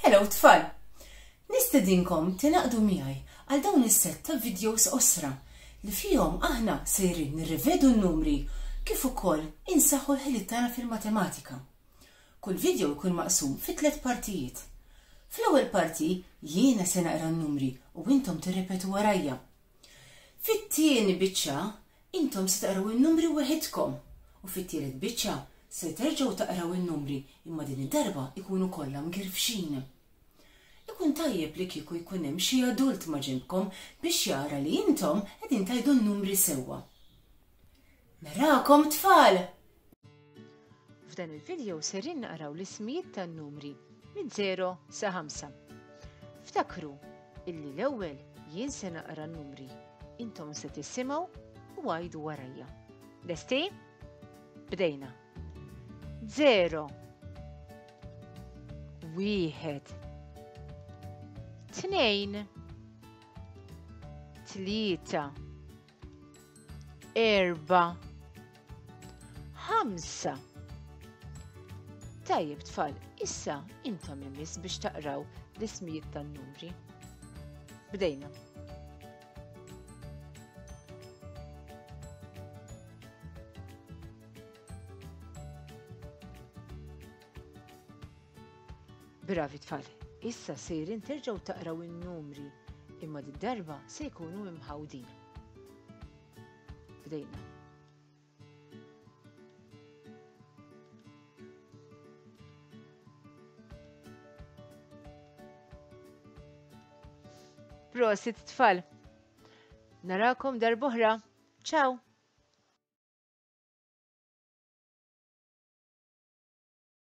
Hello tfal! Nistedinkom tinaqdu miegħi għal dawn is-set ta' videos osra li fihom aħna sejrin nirrivedu n-numri kif ukoll insaħħu l-ħiliet tagħna fil-matematika. Kull video jkun maqsum fi 3 partijiet. Fl-ewwel parti jiena se naqra n-numri u intom tirrepetu warajja. Fit-tieni biċċa intom se taqraw in-numri waħedkom u fit-tielet biċċa se terġgħu taqraw in-numri imma din id-darba ikunu kollha mgirfxin. Ikun tajjeb li kieku jkun hemm xi adult ma' ġinbkom biex jara li intom qegħdin tajdu n-numri sewwa. Narakom tfal! F'dan il-video serin naqraw l-ismijiet tan-numri minn 0 sa 5. Ftakru illi l-ewwel jien se naqra n-numri, intom se tissimgħu u għajdu warajja. Lesti? Bdejna. 0 1 2 3 4 5. Tajjeb tfal, issa intom imiss biex taqraw l-ismijiet tan-numri. Bdejna. Bravi tfal, issa sejrin terġgħu taqraw in-numri imma d-darba se jkunu imħawdin. Bdejna. Prosit tfal. Narakom darb'oħra. Ciao.